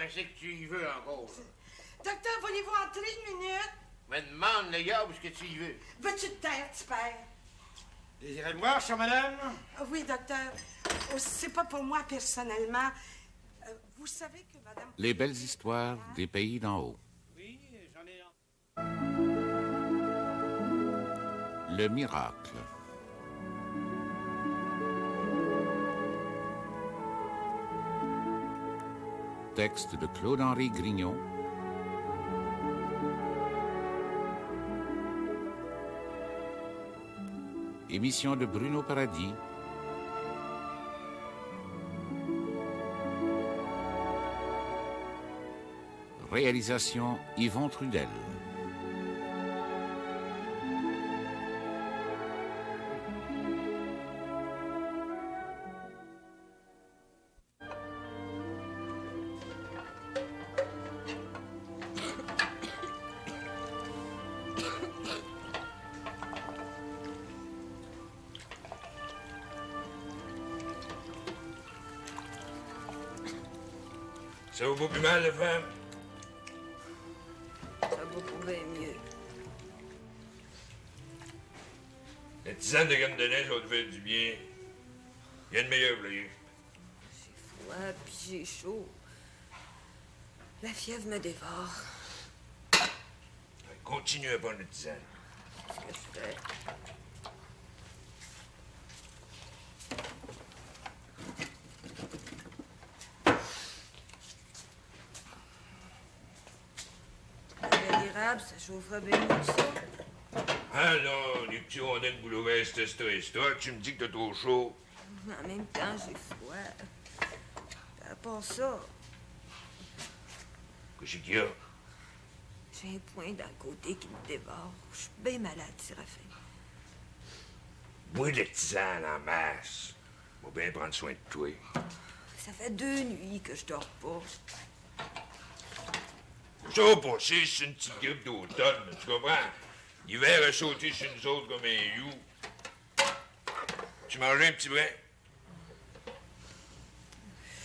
Qu'est-ce que tu y veux encore? Docteur, voulez-vous entrer une minute? Me demande, le gars, où est-ce que tu y veux? Veux-tu te taire, petit père? Désirez me voir, chère madame? Oui, docteur. Oh, c'est pas pour moi personnellement. Vous savez que madame... Les belles histoires des pays d'en haut. Oui, j'en ai un. Le miracle. Texte de Claude-Henri Grignon. Émission de Bruno Paradis. Réalisation Yvon Trudel. Ça vaut pas plus mal, la femme? Ça vaut pour bien mieux. La tisane de graines de neige va te faire du bien. Il y a de meilleur pour lui. J'ai froid, puis j'ai chaud. La fièvre me dévore. Continue à prendre la tisane. C'est ce que je fais. Ça chaufferait bien mieux que ça. Ah non, les petits rondins de boulot vert, c'est toi. Tu me dis que t'as trop chaud. Mais en même temps, j'ai froid. À part ça, Qu'est-ce qu'il y a? j'ai un point dans le côté qui me dévore. Je suis bien malade, Séraphin. Moi, de la tisane en masse. Faut bien prendre soin de toi. Ça fait 2 nuits que je dors pas. Ça va passer, c'est une petite grippe d'automne, tu comprends? L'hiver a sauté sur nous autres comme un you. Tu manges un petit brin?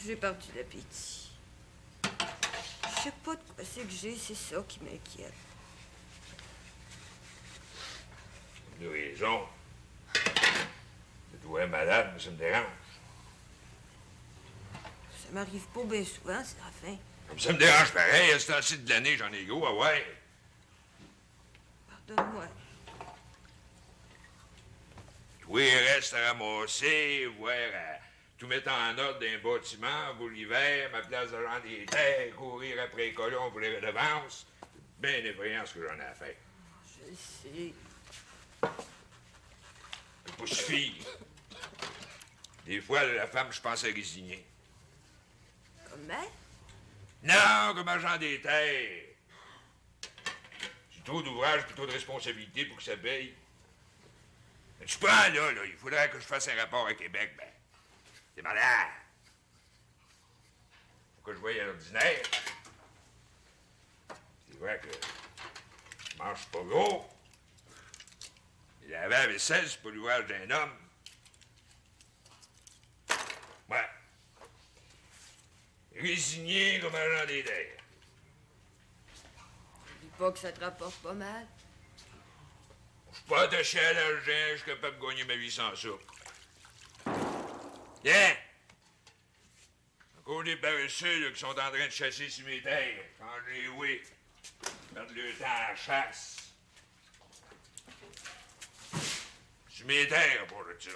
J'ai perdu l'appétit. Je sais pas de quoi c'est que j'ai, c'est ça qui m'inquiète. Tu as raison. Tu dois être malade, mais ça me dérange. Ça m'arrive pas bien souvent, Séraphin. Ça me dérange pareil, à ce temps-ci de l'année, j'en ai gros, ah ouais. Pardonne-moi. Toi, reste à ramasser, voir à tout mettre en ordre d'un bâtiment pour l'hiver, ma place de rendre des terres, courir après les colons pour les redevances. C'est bien effrayant ce que j'en ai à faire. Je sais. C'est pas suffire. Des fois, la femme, je pense à résigner. Comment? Non, comme agent des terres. J'ai trop d'ouvrages et trop de responsabilités pour que ça paye. Mais tu prends, là, il faudrait que je fasse un rapport à Québec, ben. C'est malade. Faut que je voie à l'ordinaire. C'est vrai que je mange pas gros. Et laver la vaisselle, c'est pas l'ouvrage d'un homme. Ouais. Résigné comme agent des terres. Dis pas que ça te rapporte pas mal. Je suis pas attaché à l'argent, je suis capable de gagner ma vie sans ça. Tiens! Encore des paresseux là, qui sont en train de chasser sur mes terres. Changer, oui. Perdre le temps à la chasse. Sur mes terres, pour le ça.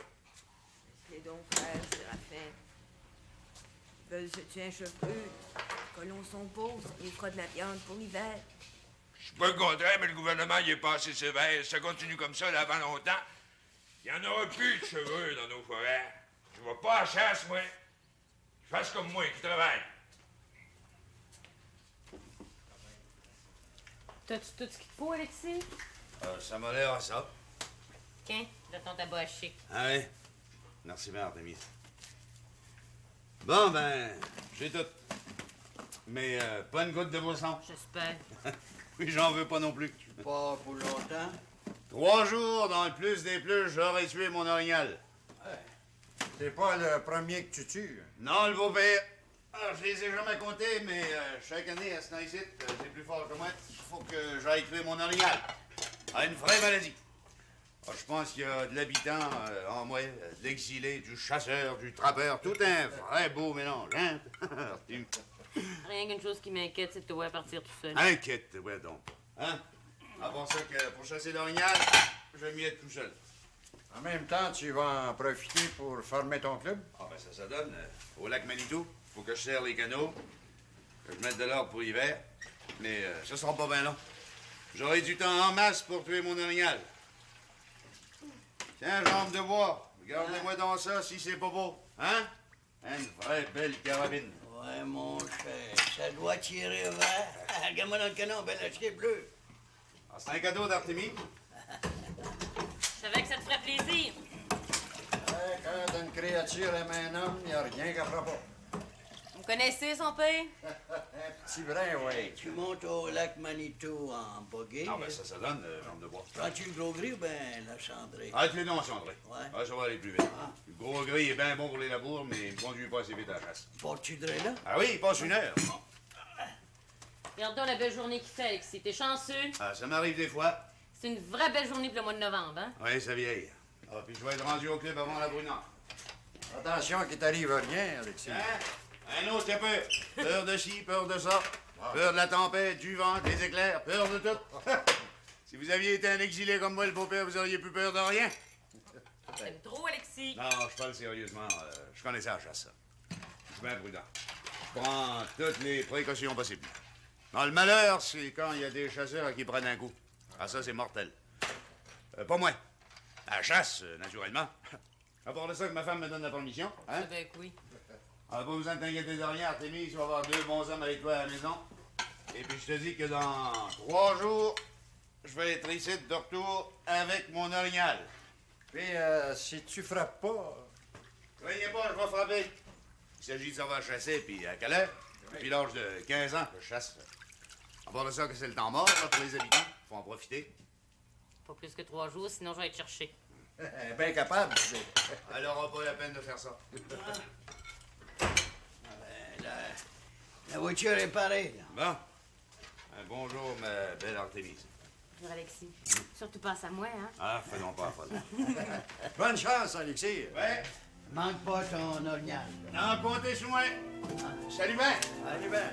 Les donc frères, Séraphin. Ils veulent se tuer un cheveu. Les colons sont pauvres, ils fera de la viande pour l'hiver. Je suis pas le contraire, mais le gouvernement il est pas assez sévère. Si ça continue comme ça, là, avant longtemps, il y en aura plus de cheveux dans nos forêts. Je vais pas à la chasse, moi. Je fasse comme moi, qui travaille. T'as-tu tout ce qu'il te faut, Alexis? Ça m'a l'air à ça. Tiens, là ton tabac à chic. Ah oui? Merci bien, Artemis. Bon, ben, j'ai tout. Mais pas une goutte de beau sang. J'espère. Oui, j'en veux pas non plus. Pas pour longtemps. 3 jours, dans le plus des plus, j'aurais tué mon orignal. C'est pas le premier que tu tues. Non, le beau-père. Alors, je les ai jamais comptés, mais chaque année, à ce temps-ci, c'est plus fort que moi. Il faut que j'aille tuer mon orignal. Ah, une vraie maladie. Ah, je pense qu'il y a de l'habitant en moi, de l'exilé, du chasseur, du trappeur, tout un vrai beau mélange, hein? Rien qu'une chose qui m'inquiète, c'est de te voir partir tout seul. Inquiète, ouais donc. Hein? À part ça que pour chasser l'orignal, je vais m'y être tout seul. En même temps, tu vas en profiter pour former ton club? Ah ben ça donne. Au lac Manitou, faut que je serre les canaux, que je mette de l'ordre pour l'hiver. Mais ça sera pas bien long. J'aurai du temps en masse pour tuer mon orignal. Tiens, jambe de bois, regardez-moi dans ça si c'est pas beau. Hein? Une vraie belle carabine. Ouais, mon cher, ça doit tirer vert. Regarde-moi dans le canon, ben l'acheter bleu. Ah, c'est un cadeau d'Artémis. Je savais que ça te ferait plaisir. Ouais, quand une créature aime un homme, il n'y a rien qu'elle fera pas. Vous connaissez son père? Un petit brin, ouais. Tu montes au lac Manitou en buggy. Ah ben ça donne, jambe de bois. Prends-tu le gros gris ou ben la cendrée? Ah, tu les dons, Cendré. Ouais. Ah, ça va aller plus vite. Le gros gris est bien bon pour les labours, mais il ne conduit pas assez vite à la chasse. Portes-tu de là? Ah oui, il passe une heure. Regarde donc la belle journée qu'il fait, Alexis. T'es chanceux. Ah, ça m'arrive des fois. C'est une vraie belle journée pour le mois de novembre, hein? Oui, ça vieille. Ah, puis je vais être rendu au club avant la brunante. Attention qu'il t'arrive rien, Alexis. Hein? Un autre qui a peur. Peur de ci, peur de ça. Peur de la tempête, du vent, des éclairs, peur de tout. Si vous aviez été un exilé comme moi, le beau-père, vous auriez plus peur de rien. T'aimes trop, Alexis. Non, je parle sérieusement. Je connais ça, la chasse. Je suis bien prudent. Je prends toutes les précautions possibles. Non, le malheur, c'est quand il y a des chasseurs qui prennent un coup. Ah, ça, c'est mortel. Pas moi. La chasse, naturellement. À part de ça, que ma femme me donne la permission. Hein? Je savais que oui. Ah, pas besoin de t'inquiéter de rien, Artémis. Tu vas avoir 2 bons hommes avec toi à la maison. Et puis, je te dis que dans 3 jours, je vais être ici de retour avec mon orignal. Puis, si tu frappes pas... Craignez pas, je vais frapper. Il s'agit de savoir chasser, puis à quelle heure? Depuis l'âge de 15 ans que je chasse. À part de ça, que c'est le temps mort là, pour les habitants. Faut en profiter. Pas plus que 3 jours, sinon je vais te chercher. Bien capable, tu sais. Elle aura pas la peine de faire ça. La voiture est pareille, là. Bon. Un bonjour, ma belle Artémis. Bonjour, Alexis. Surtout pense à moi, hein? Ah, faisons pas folle. Bonne chance, Alexis. Ouais. Manque pas ton orignal. Non, comptez sur moi. Salut, ben. Allez, ben.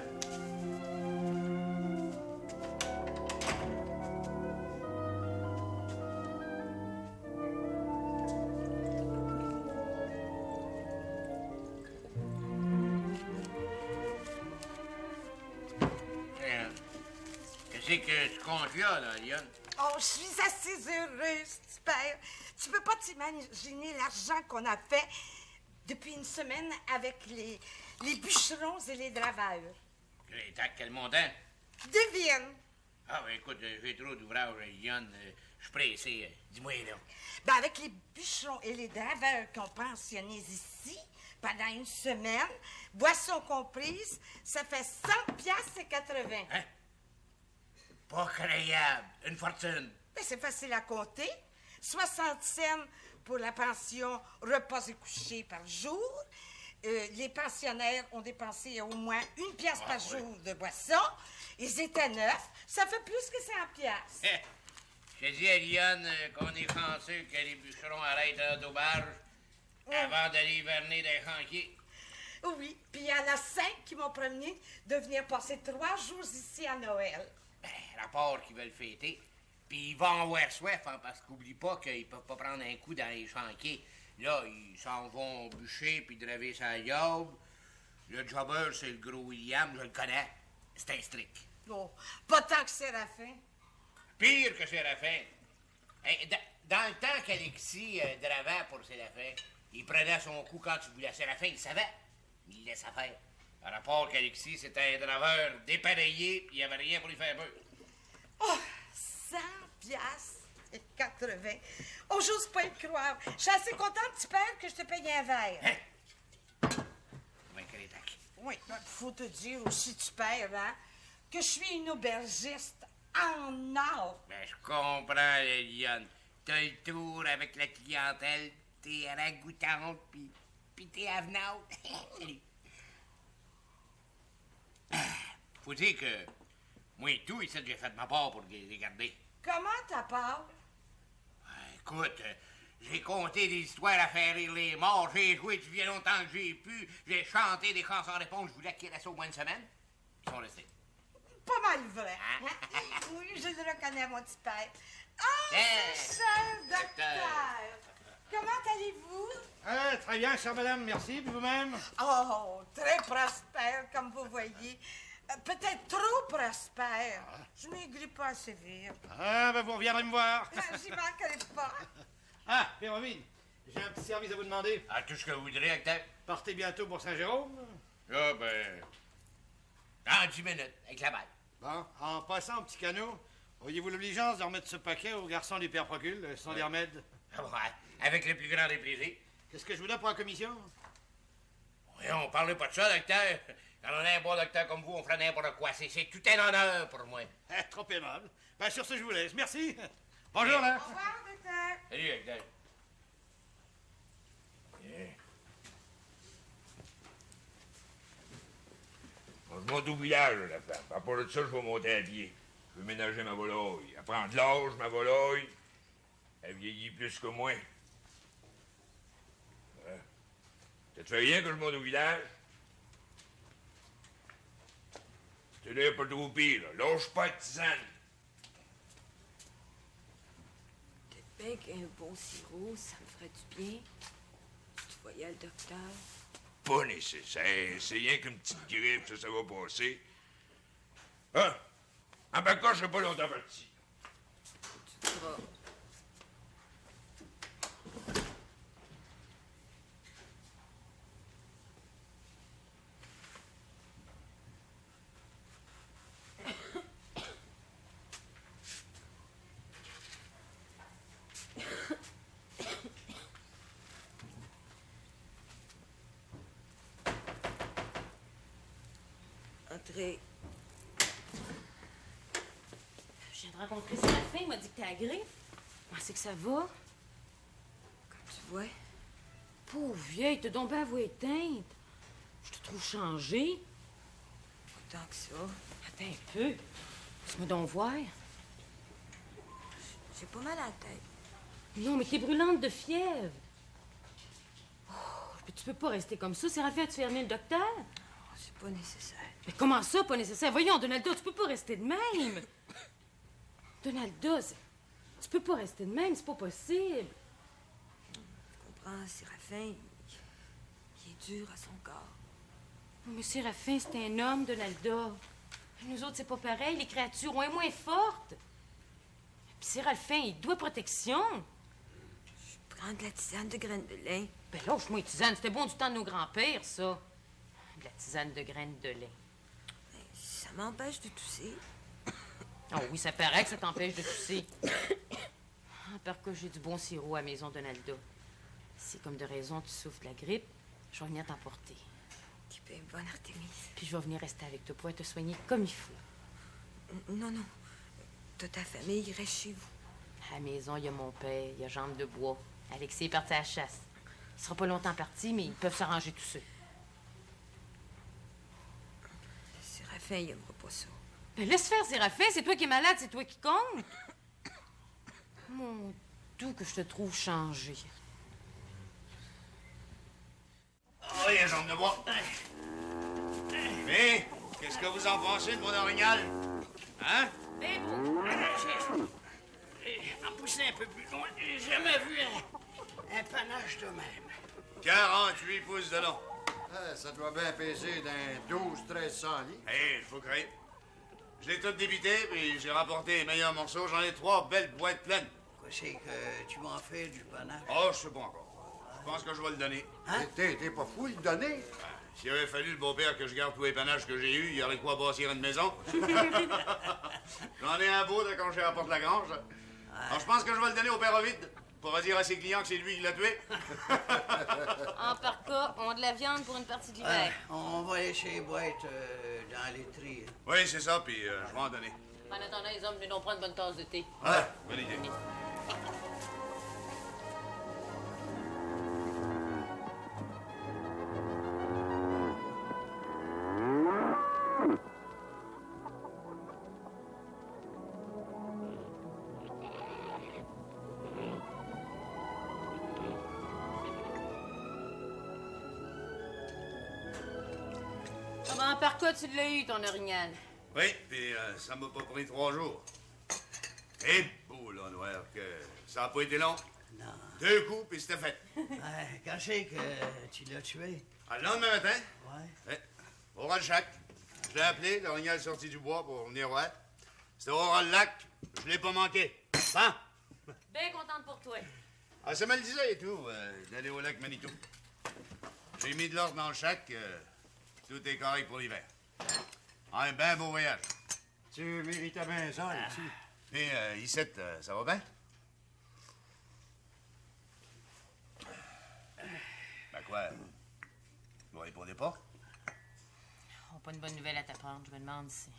Qu'est-ce que tu comptes là, Lionne? Oh, je suis assez heureuse, père. Tu peux pas t'imaginer l'argent qu'on a fait depuis une semaine avec les bûcherons et les draveurs. Quel montant? Devine. Ah, ben écoute, j'ai trop d'ouvrages, Lionne. Je suis pressé. Dis-moi, là. Ben, avec les bûcherons et les draveurs qu'on pensionnait ici pendant une semaine, boissons comprises, ça fait 100 piastres et 80. Hein? Pas croyable. Une fortune. Ben, c'est facile à compter. 60 cents pour la pension repas et coucher par jour. Les pensionnaires ont dépensé au moins 1 piastre par jour de boisson. Ils étaient neufs. Ça fait plus que 100 piastres. Je dis à Lionne qu'on est chanceux que les bûcherons arrêtent à l'auberge avant d'aller hiverner des chantiers. Oui, puis il y en a 5 qui m'ont promis de venir passer 3 jours ici à Noël. Ben, rapport qu'ils veulent fêter. Puis ils vont avoir soif, hein, parce qu'oublie pas qu'ils peuvent pas prendre un coup dans les chantiers. Là, ils s'en vont bûcher puis draver sa yaube. Le jobber, c'est le gros William, je le connais. C'est un strict. Oh, pas tant que Séraphin. Pire que Séraphin. Hey, dans le temps qu'Alexis dravait pour Séraphin, il prenait son coup quand il voulait. Séraphin, il savait, mais il laissait faire. Par rapport qu'Alexis, c'était un draveur dépareillé, puis il n'y avait rien pour lui faire peur. Oh, 100 piastres et 80. Oh, j'ose pas y croire. Je suis assez contente, petit père, que je te paye un verre. Hein? Ben, Crétac. Oui, faut te dire aussi, tu père, hein, que je suis une aubergiste en or. Ben, je comprends, Lionne. T'as le tour avec la clientèle, t'es ragoûtante, puis t'es avenante. Salut. faut dire que moi et tout, ici, j'ai fait ma part pour les garder. Comment ta part? Écoute, j'ai conté des histoires à faire rire les morts, j'ai joué du violon tant que j'ai pu, j'ai chanté des chansons réponses, je voulais qu'ils restent au moins une semaine. Ils sont restés. Pas mal vrai. Hein? Oui, je le reconnais, mon petit père. Ah, c'est cher, docteur. Comment allez-vous? Très bien, chère madame, merci. Puis vous-même? Oh, très prospère, comme vous voyez. Peut-être trop prospère. Je maigris pas assez vite. Ah, ben vous reviendrez me voir. J'y manquerai pas. Ah, Père Ovide, j'ai un petit service à vous demander. Ah, tout ce que vous voudrez, docteur. Partez bientôt pour Saint-Jérôme? Ah, ben... Dans 10 minutes, avec la balle. Bon, en passant au petit canot, auriez-vous l'obligeance de remettre ce paquet au garçon du Père Procule, sans les remèdes? Ah, ouais, avec le plus grand des plaisirs. Qu'est-ce que je vous donne pour la commission? Oui, on parle pas de ça, docteur. Quand on a un bon docteur comme vous, on ferait n'importe quoi. C'est tout un honneur pour moi. Trop aimable. Ben, sur ce, je vous laisse. Merci. Bonjour, là. Au revoir, docteur. Salut, docteur. Je monte au village, la femme. À part de ça, je vais monter à pied. Je vais ménager ma volaille. Elle prend de l'âge, ma volaille. Elle vieillit plus que moi. Hein? Ça te fait rien que je monte au village? C'est là pas trop pire, là. Lâche pas de tisane. Peut-être bien qu'un bon sirop, ça me ferait du bien. Tu voyais le docteur. Pas nécessaire. C'est rien qu'une petite grippe, ça va passer. Hein? En bas, je serai pas longtemps parti. Tu feras. Entrez. Je viens de rencontrer Séraphin, il m'a dit que t'es à grippe. Comment c'est que ça va? Comme tu vois. Pauvre vieille, t'as donc bien avoué éteinte. Je te trouve changée. Pas tant que ça. Attends un peu. Laisse-moi donc voir. J'ai pas mal à la tête. Non, mais t'es brûlante de fièvre. Oh, mais tu peux pas rester comme ça. Séraphin, as-tu fermé le docteur? Oh, c'est pas nécessaire. Mais comment ça, pas nécessaire? Voyons, Donaldo, tu peux pas rester de même. Donaldo, tu peux pas rester de même, c'est pas possible. Tu comprends, Séraphin, il est dur à son corps. Mais Séraphin, c'est un homme, Donaldo. Nous autres, c'est pas pareil. Les créatures ont un moins fortes. Puis Séraphin, il doit protection. Je prends de la tisane de graines de lin. Ben lâche-moi une tisane. C'était bon du temps de nos grands-pères, ça. De la tisane de graines de lin. Ben, ça m'empêche de tousser. Oh oui, ça paraît que ça t'empêche de tousser. Par que j'ai du bon sirop à la maison, Donaldo. Si, comme de raison, tu souffres de la grippe, je vais venir t'emporter. T'es bien bonne, Artémise. Puis je vais venir rester avec toi pour te soigner comme il faut. Non, non. Toute ta famille il reste chez vous. À la maison, il y a mon père, il y a Jambe de bois. Alexis est parti à la chasse. Il sera pas longtemps parti, mais ils peuvent s'arranger tous ceux. Séraphin, il aimera pas ça. Ben laisse faire, Séraphin, c'est toi qui es malade, c'est toi qui compte. Mon doux que je te trouve changé. Oh, les jambes de bois. Mais, qu'est-ce que vous en pensez de mon orignal? Hein? En poussant un peu plus loin, j'ai jamais vu un panache de même. 48 pouces de long. Ça doit bien peser d'un 12-1300 livres. Hé, faut créer. Je l'ai tout débité, puis j'ai rapporté les meilleurs morceaux. J'en ai 3 belles boîtes pleines. Quoi, c'est que tu vas en faire du panache? Oh, je sais pas encore. Je pense que je vais le donner. Hein? T'es pas fou le donner? S'il avait fallu le beau-père que je garde tous les panaches que j'ai eus, il y aurait quoi bâtir une maison. J'en ai un beau de quand j'ai apporté la grange. Alors, je pense que je vais le donner au père Ovide pour dire à ses clients que c'est lui qui l'a tué. En par cas, on a de la viande pour une partie de l'hiver. On va laisser les boîtes dans les tris. Oui, c'est ça, puis je vais en donner. En attendant, les hommes, nous nous prendre une bonne tasse de thé. Ouais, bonne idée. par quoi tu l'as eu, ton orignal? Oui, puis ça m'a pas pris 3 jours. Et beau, là, Noir, que ça a pas été long. Non. 2 coups, puis c'était fait. Quand c'est que tu l'as tué? Le lendemain matin, Ouais. au Rolchac, je l'ai appelé, l'orignal est sorti du bois pour venir voir. C'était au Rollac, je l'ai pas manqué. Hein? Bien contente pour toi. Ah, ça me le disait et tout, d'aller au lac Manitou. J'ai mis de l'ordre dans le chac, tout est correct pour l'hiver. Un ben beau voyage. Tu méritais bien ça, Alexis. Et ici, ça va bien? Ben quoi? Vous répondez pas? On n'a pas une bonne nouvelle à t'apprendre. Je me demande si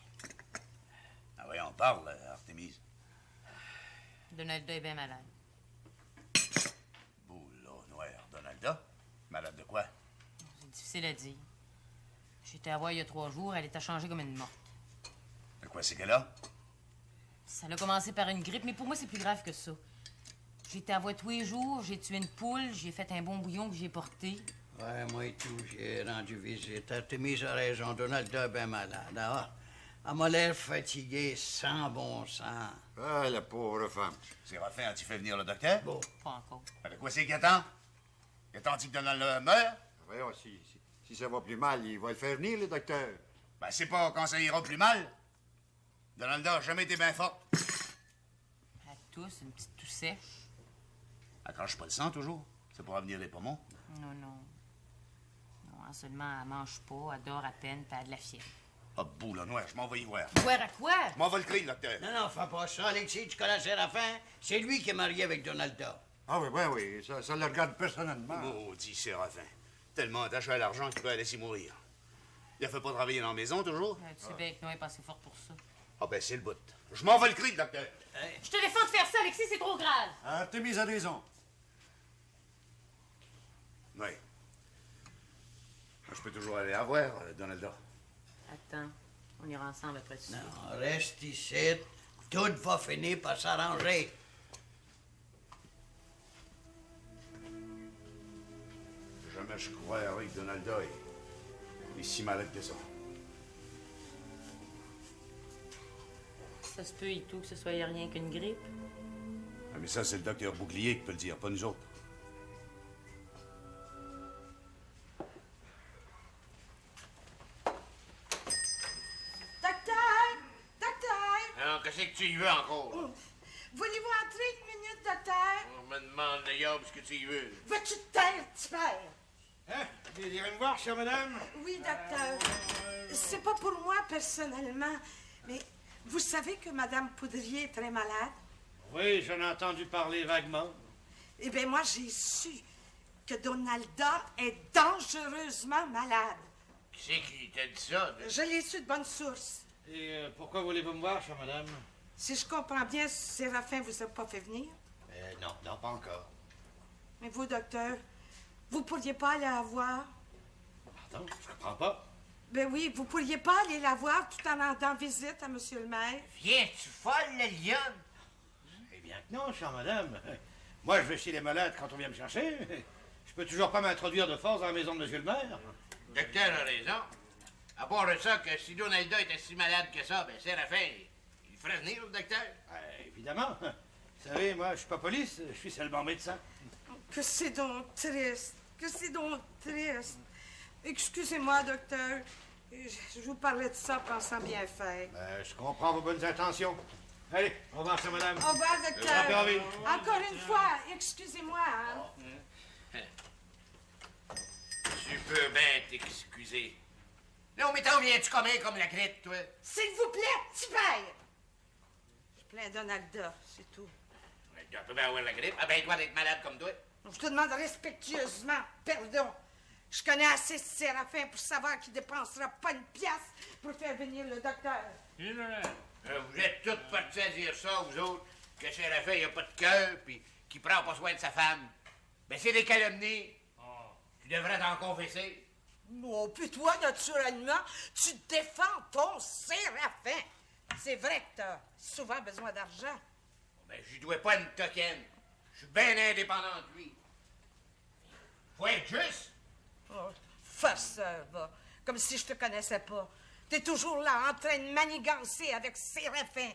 Ah oui, on parle, Artémise. Donalda est bien malade. Boula noir, Donalda? Malade de quoi? C'est difficile à dire. J'étais à voir il y a 3 jours, elle était changée comme une morte. De quoi c'est qu'elle a? Ça a commencé par une grippe, mais pour moi, c'est plus grave que ça. J'étais à voir tous les jours, j'ai tué une poule, j'ai fait un bon bouillon que j'ai porté. Ouais, moi et tout, j'ai rendu visite. Artémise a raison, Donalda est bien malade. Alors, elle m'a l'air fatiguée, sans bon sens. Ah, la pauvre femme. Séraphin, as-tu fait venir le docteur? Bon. Pas encore. Ben, de quoi c'est qu'il attend? Il attend-il que Donalda meure? Voyons, si ça va plus mal, il va le faire venir, le docteur. Ben, c'est pas quand ça ira plus mal. Donalda a jamais été bien forte. Elle tousse, une petite toux sèche. Elle crache pas le sang, toujours. C'est pour avenir les poumons. Non, non. Non, seulement, elle mange pas, elle dort à peine, puis elle a de la fièvre. Ah, boule noir, je m'en vais y voir. Voir à quoi? Je m'en vais le crier, docteur. Non, fais pas ça, Alexis, tu connais Séraphin? C'est lui qui est marié avec Donalda. Ah oui, ça le regarde personnellement. Maudit Séraphin. Tellement attaché à l'argent qu'il peut la laisser mourir. Il a fait pas travailler dans la maison, toujours? Tu sais bien que Noé est pas assez forte pour ça. Ah ben, c'est le bout. Je m'en vais le crier, docteur. Je te défends de faire ça, Alexis, c'est trop grave. Artémise a raison. Oui. Je peux toujours aller la voir, Donalda. Attends, on ira ensemble après ça. Non, reste ici. Tout va finir par s'arranger. Jamais je croirais que Donalda est si malade que ça. Ça se peut et tout que ce soit rien qu'une grippe. Ah, mais ça, c'est le docteur Bouclier qui peut le dire, pas nous autres. Docteur! Alors, qu'est-ce que tu y veux encore? Voulez-vous entrer une minute, docteur? On me demande d'ailleurs ce que tu y veux. Vas-tu te taire, petit père? Hein? Vous désirez me voir, chère madame? Oui, docteur. C'est pas pour moi, personnellement, mais vous savez que Madame Poudrier est très malade? Oui, j'en ai entendu parler vaguement. Eh bien, moi, j'ai su que Donalda est dangereusement malade. Qui c'est qui t'a dit ça? Je l'ai su de bonne source. Et pourquoi voulez-vous me voir, chère madame? Si je comprends bien, Séraphin vous a pas fait venir. Non, pas encore. Mais vous, docteur, vous pourriez pas aller la voir? Pardon, je comprends pas. Ben oui, vous pourriez pas aller la voir tout en rendant visite à Monsieur le maire? Viens-tu folle, la lionne? Eh bien que non, chère madame. Moi, je vais chez les malades quand on vient me chercher. Je peux toujours pas m'introduire de force dans la maison de monsieur le maire. Le docteur a raison. À part de ça, que si Donalda était si malade que ça, ben Séraphin, il ferait venir, le docteur. Évidemment. Vous savez, moi, je suis pas police, je suis seulement médecin. Que c'est donc triste, que c'est donc triste. Excusez-moi, docteur. Je vous parlais de ça pensant bien faire. Je comprends vos bonnes intentions. Allez, au revoir, chère madame. Au revoir, docteur. Rapide. Encore une fois, excusez-moi. Hein? Tu peux bien t'excuser. Là, au mettons, viens-tu comme la crête, toi? S'il vous plaît, petit père. Je plains Donalda, c'est tout. Tu peux bien avoir la grippe. Ah ben, il doit être malade comme toi. Je te demande respectueusement pardon. Je connais assez Séraphin pour savoir qu'il dépensera pas une pièce pour faire venir le docteur. Vous êtes toutes partis à dire ça, vous autres, que Séraphin, il a pas de cœur, puis qu'il prend pas soin de sa femme. Ben, c'est des calomnies. Tu devrais t'en confesser. Non, puis toi, naturellement, tu défends ton Séraphin. C'est vrai que t'as souvent besoin d'argent. Ben, je lui dois pas une toquenne. Je suis bien indépendant de lui. Faut être juste. Oh, farceur, va. Comme si je te connaissais pas. T'es toujours là, en train de manigancer avec Séraphin.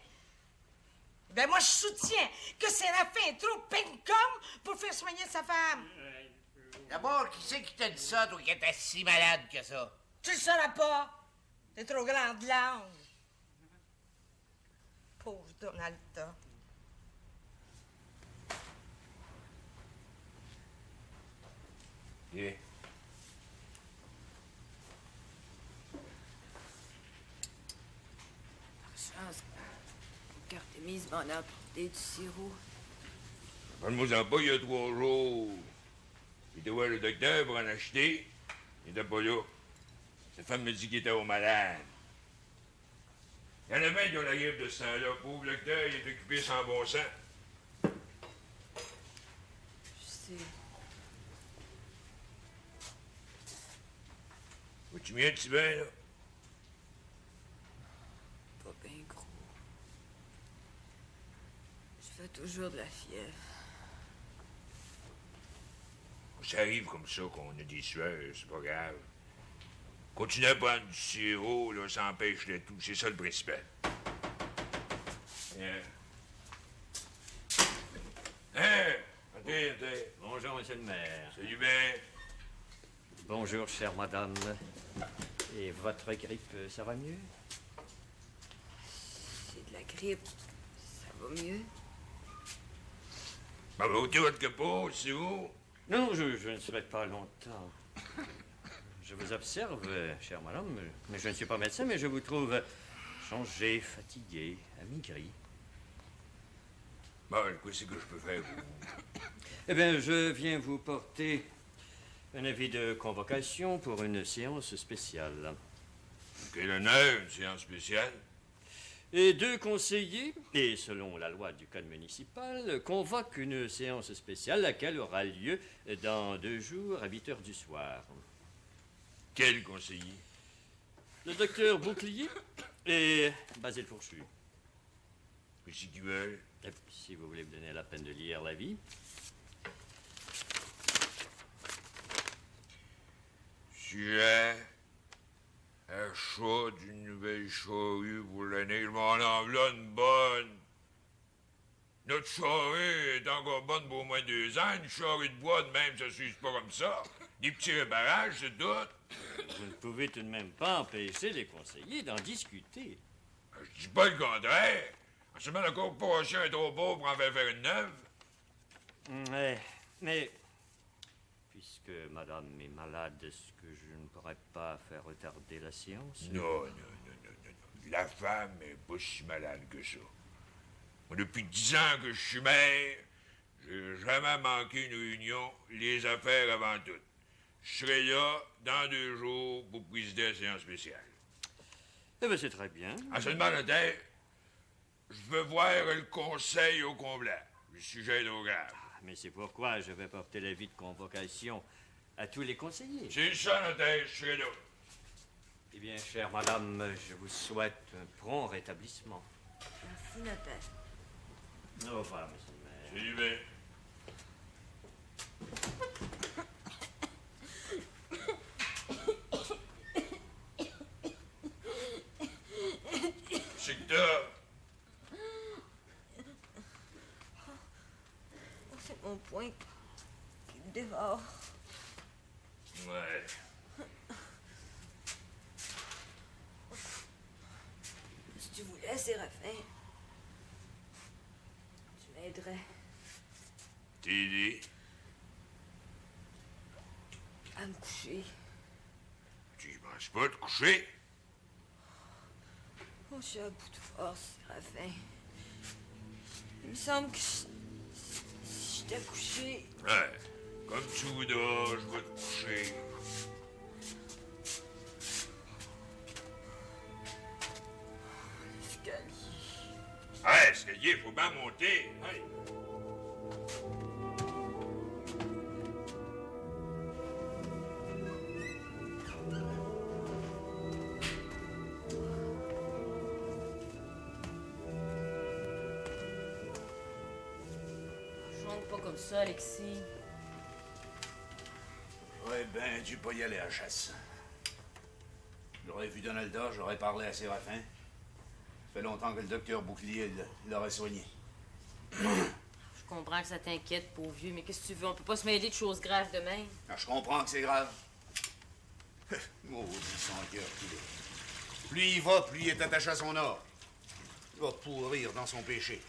Ben moi, je soutiens que Séraphin est trop ping-com pour faire soigner sa femme. D'abord, qui c'est qui t'a dit ça, toi, qui étais si malade que ça? Tu le sauras pas. T'es trop grande langue. Pauvre Donalda. Viens. Par chance, Cartémise m'en a apporté du sirop. Parle-moi-en pas, il y a 3 jours. Il était voir le docteur pour en acheter. Il était pas là. Sa femme me dit qu'il était au malade. Il y en a bien qui ont la grippe de ce temps-là. Pauvre docteur, il est occupé sans bon sens. Je sais. Vois-tu mieux, petit bain, là? Pas bien gros. Je fais toujours de la fièvre. Ça arrive comme ça qu'on a des sueurs, c'est pas grave. Continuez à prendre du sirop, là, ça empêche le tout. C'est ça le principal. Hein? Hein? Attends. Bonjour, monsieur le maire. Salut bien. Bonjour, chère madame. Et votre grippe, ça va mieux? C'est de la grippe. Ça va mieux? Ben, ôtez votre capot, c'est où? Non, je ne serai pas longtemps. Je vous observe, chère madame, mais je ne suis pas médecin, mais je vous trouve changé, fatigué, amaigri. Bon, qu'est-ce que je peux faire pour vous? Eh bien, je viens vous porter un avis de convocation pour une séance spéciale. Quel honneur, une séance spéciale. Et 2 conseillers, et selon la loi du code municipal, convoquent une séance spéciale, laquelle aura lieu dans 2 jours à 8 heures du soir. Quel conseiller? Le docteur Bouclier et Basile Fourchu. Qu'est-ce qu'ils veulent? Et puis, si vous voulez me donner la peine de lire l'avis. Sujet. Achat d'une nouvelle charrue pour l'année. Je m'en enveloppe une bonne. Notre charrue est encore bonne pour au moins 2 ans. Une charrue de bois de même, ça ne s'use pas comme ça. Des petits réparages, c'est tout. Vous ne pouvez tout de même pas empêcher les conseillers d'en discuter. Je dis pas le contraire. En semaine, la corporation est trop pauvre pour en faire une neuve. Mais puisque madame est malade, est-ce que je ne pourrais pas faire retarder la séance? Non. La femme est pas si malade que ça. Moi, depuis 10 ans que je suis maire, j'ai jamais manqué une réunion, les affaires avant tout. Je serai là dans 2 jours pour présider la séance spéciale. Eh bien, c'est très bien. En seulement notaire, je veux voir le conseil au complet. Le sujet est trop grave. Mais c'est pourquoi je vais porter l'avis de convocation à tous les conseillers. C'est ça, notaire, je serai là. Eh bien, chère madame, je vous souhaite un prompt rétablissement. Merci, notaire. Au revoir, monsieur le maire. Salut, bien. C'est que t'as. C'est mon poing qui me dévore. Ouais. Si tu voulais, Séraphin, tu m'aiderais T'aider? à me coucher. Tu y penses pas de coucher? Oh, je suis à bout de force, Séraphin. Il me semble que si j'étais couché, Ouais. Comme tu voudras, je vais te coucher. l'escalier. Ouais, escalier, faut bien monter. Ouais. Chante pas comme ça, Alexis. Ouais, ben, tu peux y aller à la chasse. J'aurais vu Donalda, j'aurais parlé à Séraphin. Ça fait longtemps que le docteur Bouclier l'aurait soigné. Je comprends que ça t'inquiète, pauvre vieux, mais qu'est-ce que tu veux? On peut pas se mêler de choses graves de même. Ah, je comprends que c'est grave. Maudit sans cœur qu'il est. Plus il va, plus il est attaché à son or. Il va pourrir dans son péché.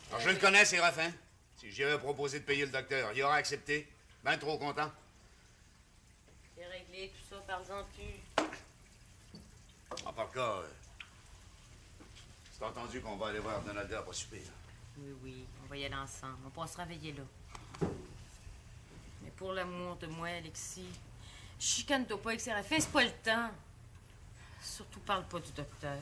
Alors, je le connais, Séraphin. Si j'y avais proposé de payer le docteur, il aurait accepté. Ben trop content. C'est réglé, tout ça, parle-en-tu. En par cas, c'est entendu qu'on va aller voir Donalda pour souper. Là. Oui, oui, on va y aller ensemble. On pourra se réveiller là. Mais pour l'amour de moi, Alexis, chicane-toi pas avec Séraphin, c'est pas le temps. Surtout parle pas du docteur.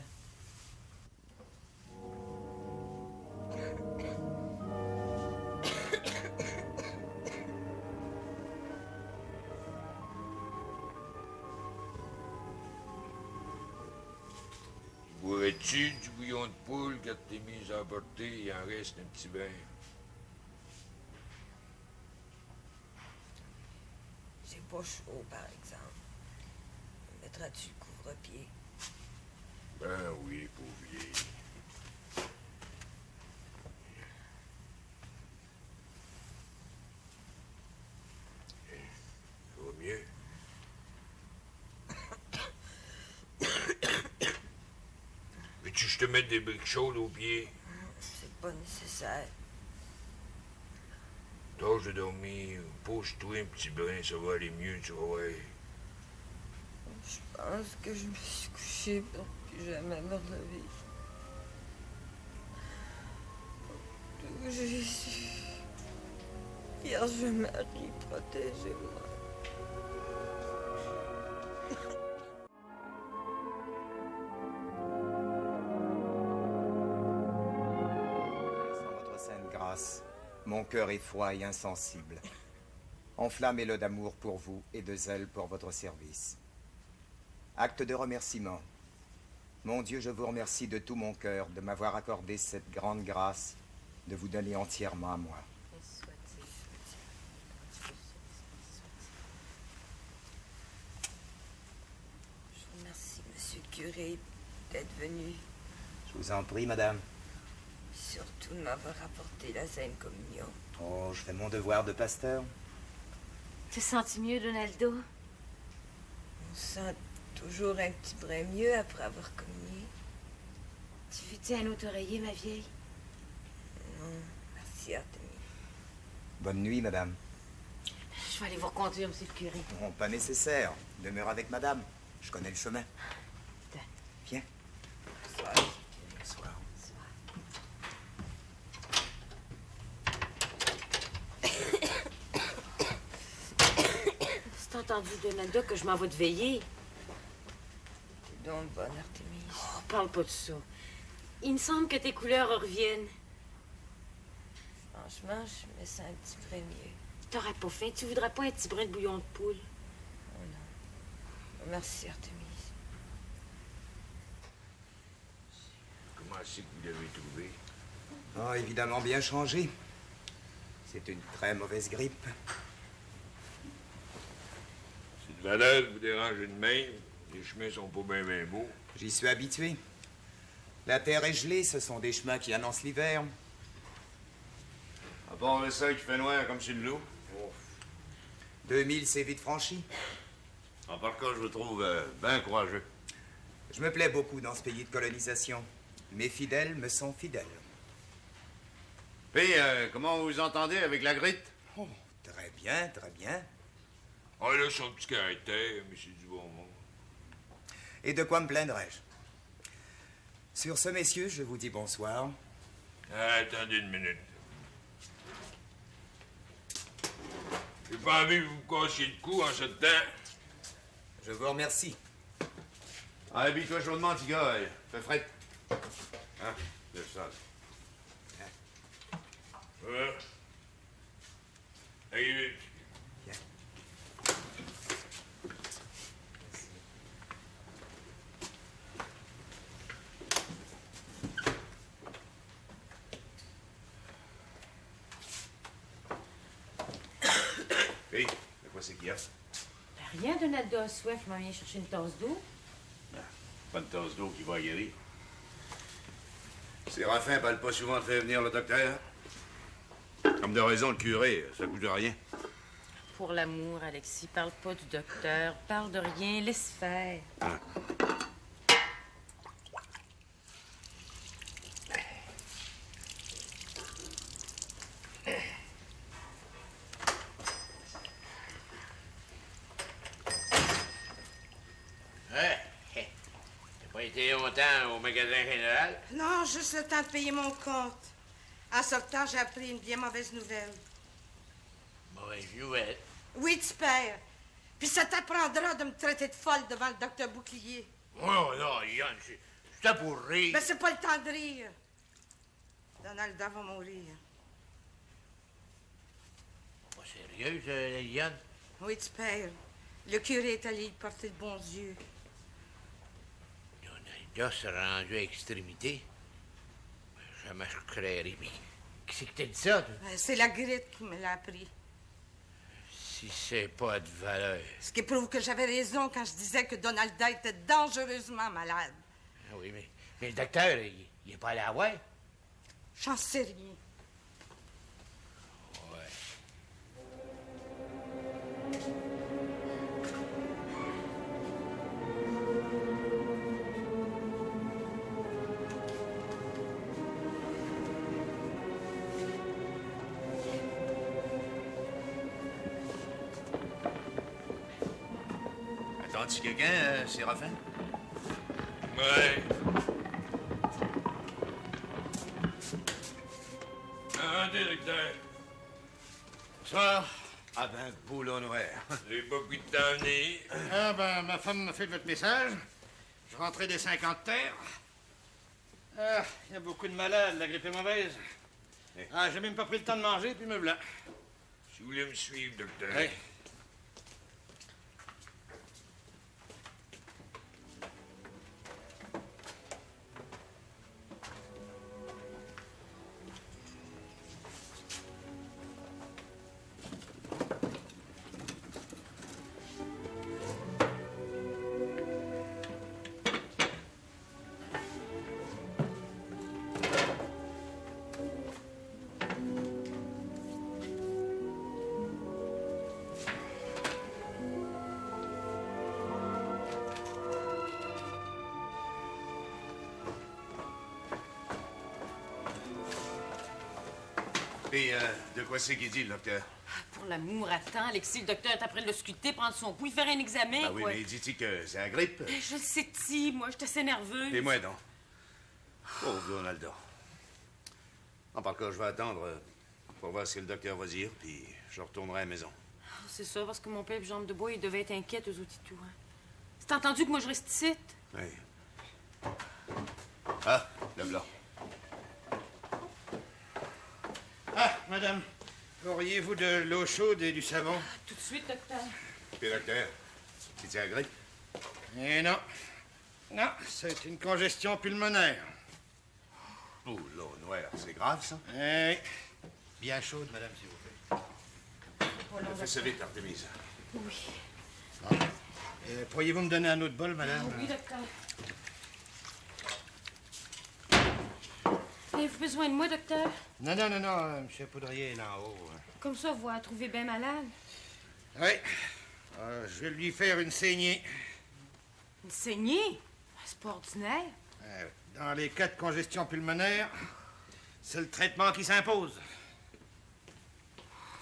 Boirais-tu du bouillon de poule quand t'es mise à emporter, il en reste un petit bain? J'ai pas chaud, par exemple. Mettras-tu le couvre-pied? Ben oui, pauvre vieille. Ça va mieux? Veux-tu que je te mette des briques chaudes aux pieds? C'est pas nécessaire. Tâche de dormir, pose-toi un petit brin, ça va aller mieux, tu vas voir. Je pense que je me suis couchée pour plus jamais me relever. Ô Jésus, Vierge Marie, protégez-moi. Sans votre sainte grâce, mon cœur est froid et insensible. Enflammez-le d'amour pour vous et de zèle pour votre service. Acte de remerciement. Mon Dieu, je vous remercie de tout mon cœur de m'avoir accordé cette grande grâce de vous donner entièrement à moi. Je vous remercie, monsieur le curé, d'être venu. Je vous en prie, madame. Surtout de m'avoir apporté la Sainte Communion. Oh, je fais mon devoir de pasteur. T'es senti mieux, Donaldo? On se sent toujours un petit brin mieux après avoir communié. Tu veux-tu un autre oreiller, ma vieille? Non, merci, Artémis. Bonne nuit, madame. Je vais aller vous reconduire, monsieur le curé. Non, pas nécessaire. Demeure avec madame. Je connais le chemin. Viens. Bonsoir. Bonsoir. C'est entendu, Donaldo, que je m'en vais te veiller. T'es donc bonne, Artémis. Oh, parle pas de ça. Il me semble que tes couleurs reviennent. Franchement, je me sens un petit brin mieux. T'aurais pas faim? Tu voudrais pas un petit brin de bouillon de poule? Oh non. Merci, Artémis. Comment c'est que vous l'avez trouvé? Oh, évidemment bien changé. C'est une très mauvaise grippe. Si le valeur vous dérange une main, les chemins sont pas bien beaux. J'y suis habitué. La terre est gelée, ce sont des chemins qui annoncent l'hiver. À part le sol qui fait noir comme sur le loup. 2000, c'est vite franchi. En par cas, je vous trouve bien courageux. Je me plais beaucoup dans ce pays de colonisation. Mes fidèles me sont fidèles. Puis, comment vous vous entendez avec la grite? Oh, très bien, très bien. Ah, là, son petit caractère, mais c'est du bon monde. Et de quoi me plaindrais-je? Sur ce, messieurs, je vous dis bonsoir. Ah, attendez une minute. J'ai pas envie que vous me cassiez le cou en ce temps. Je vous remercie. Ah, habille-toi chaudement, petit gars. Fait frais. Hein? C'est ça. Ouais. Allez, Viens. Hey, de quoi c'est qu'il y a? Rien, Donalda a soif, je m'en viens chercher une tasse d'eau. Pas une tasse d'eau qui va guérir. Séraphin parle pas souvent de faire venir le docteur. Comme de raison, le curé, ça coûte rien. Pour l'amour, Alexis, parle pas du docteur, parle de rien, laisse faire. Hein? T'as pas été longtemps au magasin général? Non, juste le temps de payer mon compte. En sortant, j'ai appris une bien mauvaise nouvelle. Mauvaise nouvelle. Oui, tu perds. Puis ça t'apprendra de me traiter de folle devant le docteur Bouclier. Oh non, Yann, c'était pour rire. Mais c'est pas le temps de rire. Donalda va mourir. Pas sérieuse, Yann? Oui, tu perds. Le curé est allé y porter le bon Dieu. Donalda s'est rendu à extrémité. Jamais je créerais. Mais qui c'est que t'as dit ça, toi? C'est la grippe qui me l'a appris. Si c'est pas de valeur. Ce qui prouve que j'avais raison quand je disais que Donalda était dangereusement malade. Ah oui, mais le docteur, il est pas allé la voir? J'en sais rien. Ouais. Attends-tu quelqu'un, Séraphin? Ouais. Attendez, docteur. Bonsoir. Ah ben, boulot noir. J'ai pas beaucoup de temps à venir. Ah ben, ma femme m'a fait votre message. Je rentrais des 50 terres. Ah, il y a beaucoup de malades, la grippe est mauvaise. Ah, j'ai même pas pris le temps de manger, puis me voilà. Si vous voulez me suivre, docteur. Oui. Et de quoi c'est qu'il dit, le docteur? Pour l'amour, attends, Alexis, le docteur est après de le sculpter, prendre son pouls, faire un examen, Ah oui, quoi. mais dit-il que c'est la grippe? Je le sais, ti, moi, j'étais assez nerveuse. Et moi, donc. Pauvre Donalda. En par cas, je vais attendre pour voir ce que le docteur va dire, puis je retournerai à la maison. Oh, c'est ça, parce que mon père et Jambe de Bois, ils devaient être inquiets, eux autres et tout, hein. C'est entendu que moi, je reste ici? Oui. Ah, le blanc. Ah, madame, auriez-vous de l'eau chaude et du savon? Tout de suite, docteur. Puis, docteur, c'est la grippe? Eh non. Non, c'est une congestion pulmonaire. Oh, l'eau noire, c'est grave, ça? Eh, bien chaude, madame, s'il vous plaît. Fais ça vite, Artémise. Oui. Pourriez-vous me donner un autre bol, madame? Oui, docteur. Avez-vous besoin de moi, docteur? Non, non, non, non, monsieur Poudrier est là en haut. Comme ça, vous la trouvez bien malade. Oui. Je vais lui faire une saignée. Une saignée? C'est pas ordinaire. Dans les cas de congestion pulmonaire, c'est le traitement qui s'impose.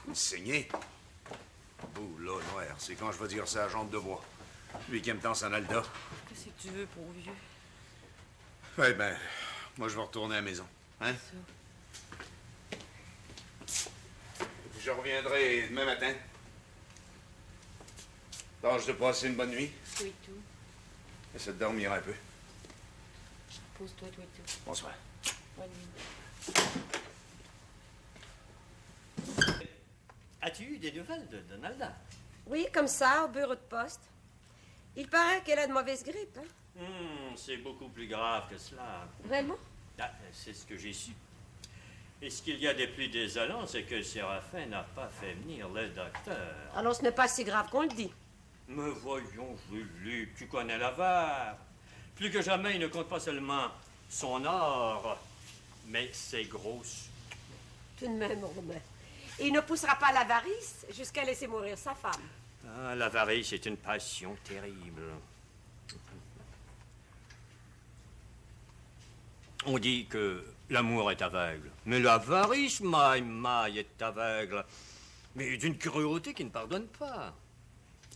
Une saignée? Oh, l'eau noire, c'est quand je vais dire ça à Jambe de Bois. Lui qui aime tant son Alda. Qu'est-ce que tu veux, pauvre vieux? Oui, ben, moi, je vais retourner à la maison. Hein? Je reviendrai demain matin. Tâche de passer une bonne nuit. Toi et tout. Essaie de dormir un peu. Pose-toi, toi et tout. Bonsoir. Bonne nuit. As-tu eu des nouvelles de Donalda? Oui, comme ça, au bureau de poste. Il paraît qu'elle a de mauvaise grippe. Hein? C'est beaucoup plus grave que cela. Vraiment? Ah, c'est ce que j'ai su. Et ce qu'il y a de plus désolant, c'est que Séraphin n'a pas fait venir le docteur. Alors, ce n'est pas si grave qu'on le dit. Mais voyons, Philippe, tu connais l'avare. Plus que jamais, il ne compte pas seulement son or, mais ses grosses. Tout de même, Romain. Il ne poussera pas l'avarice jusqu'à laisser mourir sa femme. Ah, l'avarice est une passion terrible. On dit que l'amour est aveugle. Mais l'avarice, maille, est aveugle. Mais d'une cruauté qui ne pardonne pas.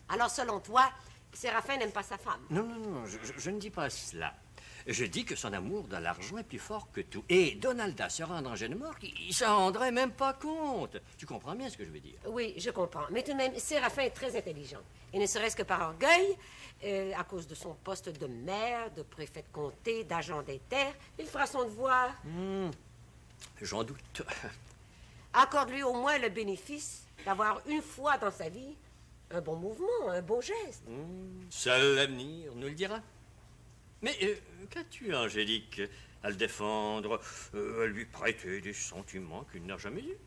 Alors, selon toi, Séraphin n'aime pas sa femme? Non, je ne dis pas cela. Je dis que son amour de l'argent est plus fort que tout. Et Donalda sera en danger de mort, il s'en rendrait même pas compte. Tu comprends bien ce que je veux dire? Oui, je comprends. Mais tout de même, Séraphin est très intelligent. Et ne serait-ce que par orgueil, à cause de son poste de maire, de préfet de comté, d'agent des terres, il fera son devoir. J'en doute. Accorde-lui au moins le bénéfice d'avoir une fois dans sa vie un bon mouvement, un beau geste. Seul l'avenir nous le dira. Mais qu'as-tu, Angélique, à le défendre, à lui prêter des sentiments qu'il n'a jamais eus?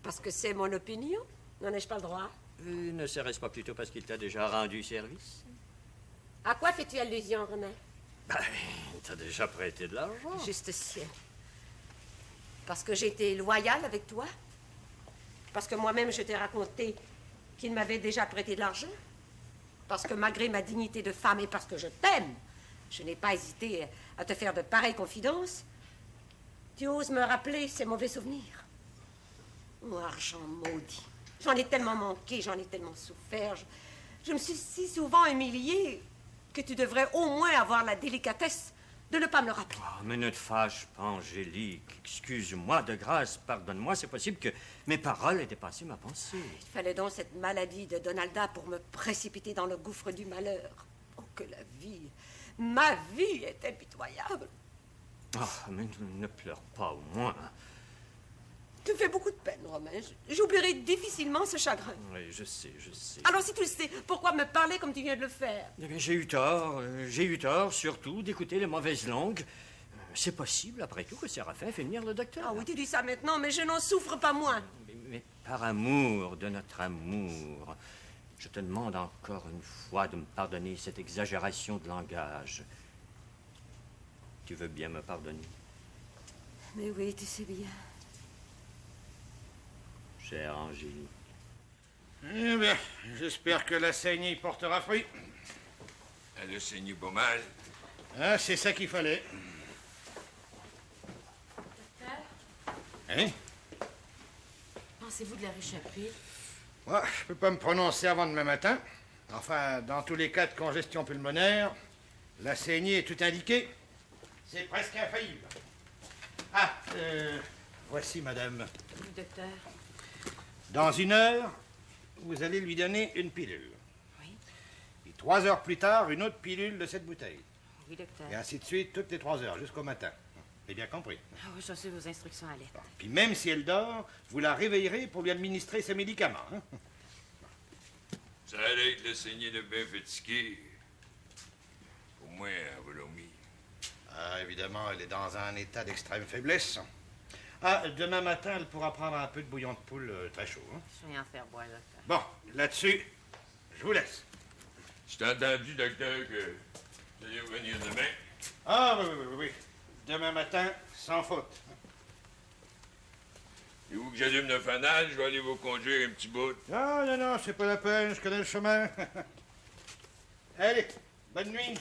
Parce que c'est mon opinion. N'en ai-je pas le droit? Ne serait-ce pas plutôt parce qu'il t'a déjà rendu service? À quoi fais-tu allusion, Romain? Il t'a déjà prêté de l'argent. Juste ciel. Parce que j'ai été loyale avec toi? Parce que moi-même, je t'ai raconté qu'il m'avait déjà prêté de l'argent? Parce que malgré ma dignité de femme et parce que je t'aime, je n'ai pas hésité à te faire de pareilles confidences? Tu oses me rappeler ces mauvais souvenirs? Oh, argent maudit. J'en ai tellement manqué, j'en ai tellement souffert. Je me suis si souvent humiliée que tu devrais au moins avoir la délicatesse de ne pas me le rappeler. Oh, mais ne te fâche pas, Angélique. Excuse-moi, de grâce, pardonne-moi. C'est possible que mes paroles aient dépassé ma pensée. Il fallait donc cette maladie de Donalda pour me précipiter dans le gouffre du malheur. Oh, que la vie, ma vie est impitoyable. Ah, mais ne pleure pas, au moins. Tu me fais beaucoup de peine, Romain. J'oublierai difficilement ce chagrin. Oui, je sais. Alors, si tu le sais, pourquoi me parler comme tu viens de le faire? Eh bien, j'ai eu tort, surtout, d'écouter les mauvaises langues. C'est possible, après tout, que Séraphin fait venir le docteur. Ah oui, tu dis ça maintenant, mais je n'en souffre pas moins. Mais par amour de notre amour, je te demande encore une fois de me pardonner cette exagération de langage. Tu veux bien me pardonner? Mais oui, tu sais bien. Chère Angélique. Eh bien, j'espère que la saignée portera fruit. Elle a saigné pas mal. Ah, c'est ça qu'il fallait. Docteur, Hein? pensez-vous de la réchapper? Moi, je peux pas me prononcer avant demain matin. Enfin, dans tous les cas de congestion pulmonaire, la saignée est tout indiquée. C'est presque infaillible. Ah, voici, madame. Oui, docteur. Dans 1 heure, vous allez lui donner une pilule. Oui. Et 3 heures plus tard, une autre pilule de cette bouteille. Oui, docteur. Et ainsi de suite, toutes les 3 heures, jusqu'au matin. J'ai bien compris. Ah oui, je sais vos instructions à lettre. Puis même si elle dort, vous la réveillerez pour lui administrer ses médicaments. Hein? Ça allait être la saignée de bien fatigué. Au moins, elle va dormir. Ah, évidemment, elle est dans un état d'extrême faiblesse. Ah, demain matin, elle pourra prendre un peu de bouillon de poule très chaud. Hein? Je vais en faire boire, docteur. Bon, là-dessus, je vous laisse. Je t'ai entendu, docteur, que vous allez revenir demain. Ah, oui. Demain matin, sans faute. Et vous que j'allume le fanal, je vais aller vous conduire un petit bout. Non, c'est pas la peine, je connais le chemin. Allez, bonne nuit.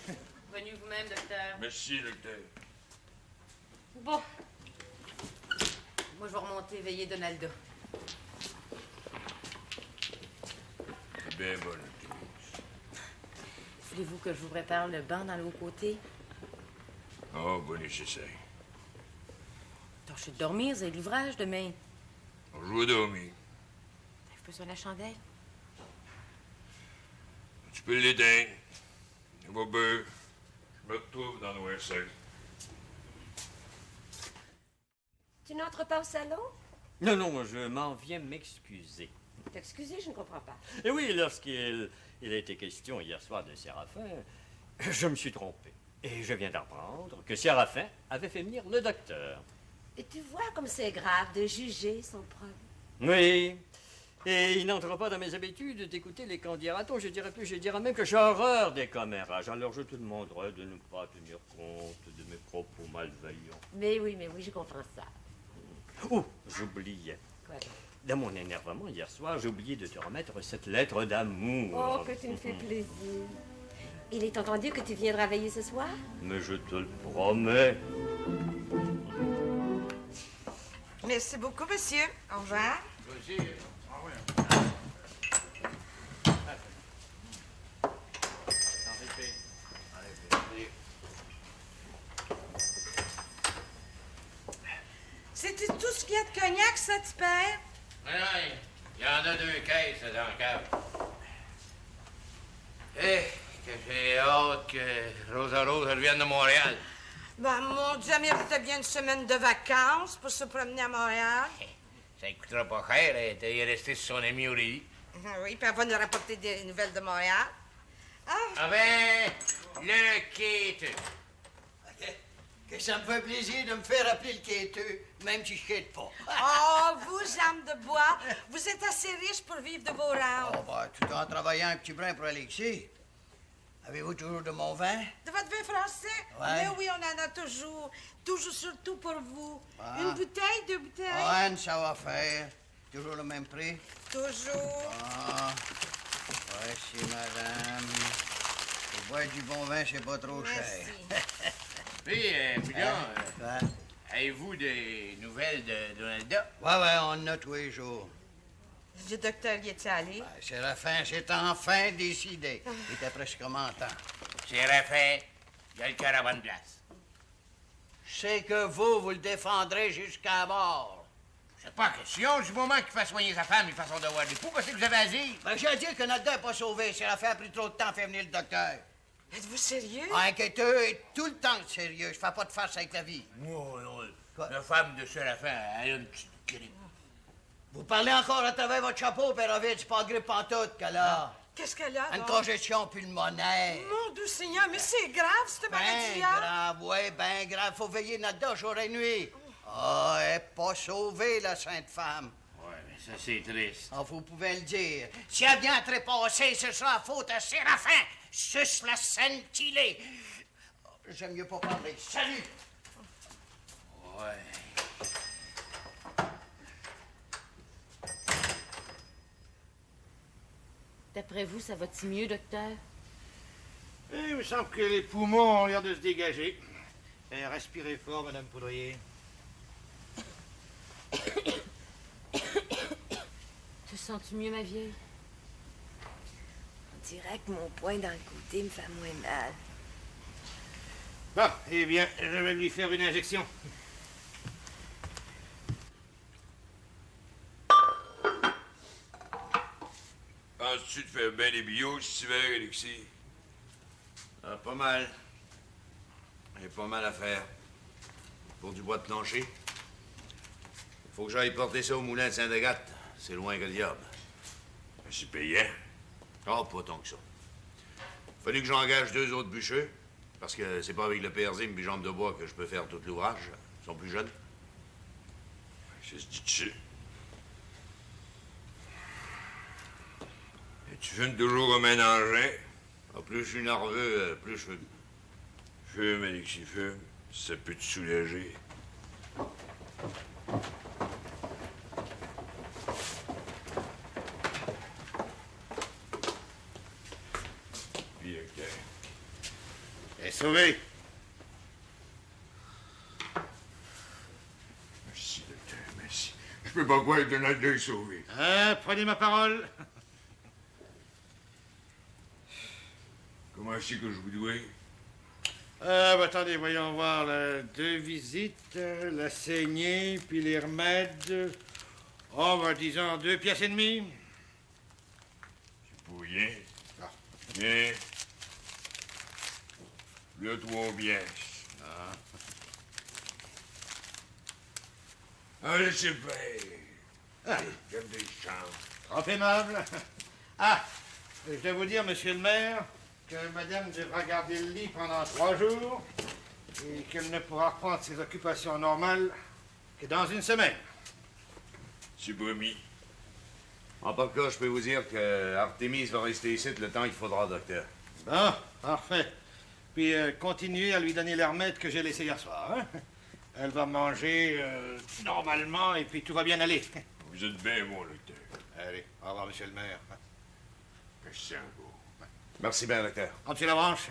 Bonne nuit vous-même, docteur. Merci, docteur. Bon. Moi, je vais remonter veiller Donalda. C'est bien bon, docteur. Voulez-vous que je vous prépare le banc dans le haut côté? Oh, bon nécessaire. Tâchez de dormir, vous avez de l'ouvrage demain. Je vais dormir. Je peux sur la chandelle? Tu peux l'éteindre. Ça va bien. Je me retrouve dans le seul. Tu n'entres pas au salon? Non, je m'en viens m'excuser. T'excuser, je ne comprends pas. Et oui, lorsqu'il a été question hier soir de Séraphin, je me suis trompé. Et je viens d'apprendre que Séraphin avait fait venir le docteur. Et tu vois comme c'est grave de juger sans preuve. Oui, Et il n'entre pas dans mes habitudes d'écouter les candidatons. Je dirais plus, je dirais même que j'ai horreur des commérages. Alors je te demanderai de ne pas tenir compte de mes propos malveillants. Mais oui, je comprends ça. Oh, j'oubliais. Quoi donc? Dans mon énervement hier soir, j'ai oublié de te remettre cette lettre d'amour. Oh, que tu me fais plaisir. Il est entendu que tu viendras veiller ce soir? Mais je te le promets. Merci beaucoup, monsieur. Au revoir. C'était tout ce qu'il y a de cognac, ça, tu père? Non, il y en a 2 caisses dans le cave. Eh, que j'ai hâte que Rosa Rose revienne de Montréal. Ben, mon Dieu, elle méritait bien une semaine de vacances pour se promener à Montréal. Ça ne coûtera pas cher, elle est restée sur son ami Aurélie. Oui, puis elle va nous rapporter des nouvelles de Montréal. Ah ben, le quêteux. Que ça me fait plaisir de me faire appeler le quêteux, même si je quête pas. Oh, vous, âme de bois, vous êtes assez riche pour vivre de vos rentes. Oh, ben, tout en travaillant un petit brin pour Alexis. Avez-vous toujours de mon vin? De votre vin français? Ouais. Mais oui, on en a toujours. Toujours surtout pour vous. Ah. Une bouteille, 2 bouteilles? Anne, ça va faire. Toujours le même prix? Toujours. Ah, voici, madame. Pour boire du bon vin, c'est pas trop cher. Puis, Quoi? avez-vous des nouvelles de Donalda? Ouais, on en a tous les jours. Le docteur y est allé? Ben, Séraphin, c'est enfin décidé. Il était presque commentant. Séraphin, il a le cœur à bonne place. C'est que vous le défendrez jusqu'à la mort. C'est pas question. Du moment qu'il fait soigner sa femme, il fait son devoir d'époux. Qu'est-ce que vous avez à dire? Ben, j'ai dit que notre n'est pas sauvé. Séraphin a pris trop de temps à faire venir le docteur. Êtes-vous sérieux? Inquiéteux est tout le temps sérieux. Je fais pas de farce avec la vie. Non. La femme de Séraphin, elle a une petite grippe. Vous parlez encore à travers votre chapeau, Père Ovid. C'est pas grippe pantoute qu'elle a. Qu'est-ce qu'elle a, Une donc? congestion pulmonaire. Mon doux Seigneur, mais c'est grave, cette Ben maladie-là. grave, ouais, ben grave. Faut veiller notre jour et nuit. Ah, elle n'est pas sauvée, la sainte femme. Ouais, mais ça, c'est triste. Ah, vous pouvez le dire. Si elle vient trépasser, ce sera la faute à Séraphin. Suce la scintillée. J'aime mieux pas parler. Salut! Ouais. D'après vous, ça va-t-il mieux, docteur? Il me semble que les poumons ont l'air de se dégager. Respirez fort, Madame Poudrier. Te sens-tu mieux, ma vieille? On dirait que mon poing dans le côté me fait moins mal. Bon, eh bien, je vais lui faire une injection. Penses-tu te faire bien des billots cet hiver, Alexis? Ah, pas mal. Il y a pas mal à faire. Pour du bois de plancher. Faut que j'aille porter ça au moulin de Sainte-Agathe. C'est loin que le diable. C'est payant. Ah, pas tant que ça. Fallu que j'engage 2 autres bûcheux. Parce que c'est pas avec le PRZ et mes jambes de bois que je peux faire tout l'ouvrage. Ils sont plus jeunes. C'est ce dit-tu. Et tu fumes toujours comme un engin? Ah, plus je suis nerveux, plus je fume. Fume, Alexis, fume. Ça peut te soulager. Puis, OK. Elle est sauvée. Merci, docteur, merci. Je peux pas croire que Donald est sauvé. Prenez ma parole. Comment c'est que je vous dois? Attendez, voyons voir. 2 visites, la saignée, puis les remèdes. Oh, disons 2 pièces et demie. C'est pour rien. Bien. Le 3 bien. Ah, laissez faire. J'aime des chambres. Trop aimable. Ah, je dois vous dire, monsieur le maire, que madame devra garder le lit pendant 3 jours et qu'elle ne pourra reprendre ses occupations normales que dans 1 semaine. C'est promis. En pas de cas, je peux vous dire que Artémise va rester ici le temps qu'il faudra, docteur. Bon, parfait. Puis continuez à lui donner les remèdes que j'ai laissés hier soir. Hein? Elle va manger normalement et puis tout va bien aller. Vous êtes bien bon, docteur. Allez, au revoir, monsieur le maire. Merci encore. Merci bien, docteur. Monsieur Labranche.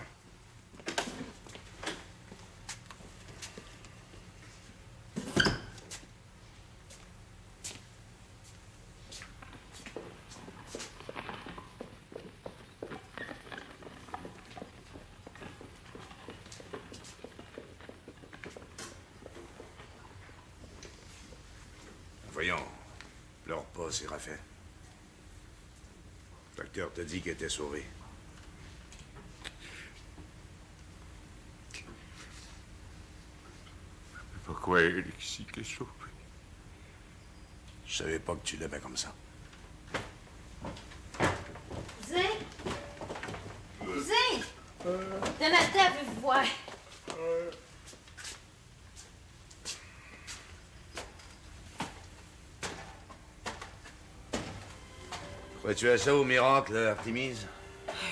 Voyons, pleure pas, Séraphin. Le docteur t'a dit qu'elle était sauvée. Pourquoi Alexis qu'est sauvé? Je savais pas que tu l'aimais comme ça. Cousin? Cousin? Donata veut vous voir. Crois-tu à ça au miracle, Artémise?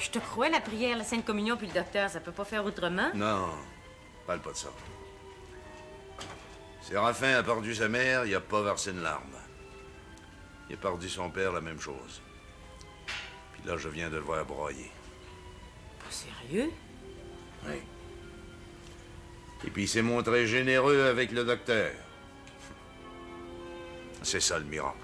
Je te crois, la prière, la Sainte Communion puis le docteur, ça peut pas faire autrement? Non, parle pas de ça. Séraphin a perdu sa mère, il a pas versé une larme. Il a perdu son père, la même chose. Puis là, je viens de le voir broyer. Pas sérieux? Oui. Et puis il s'est montré généreux avec le docteur. C'est ça le miracle.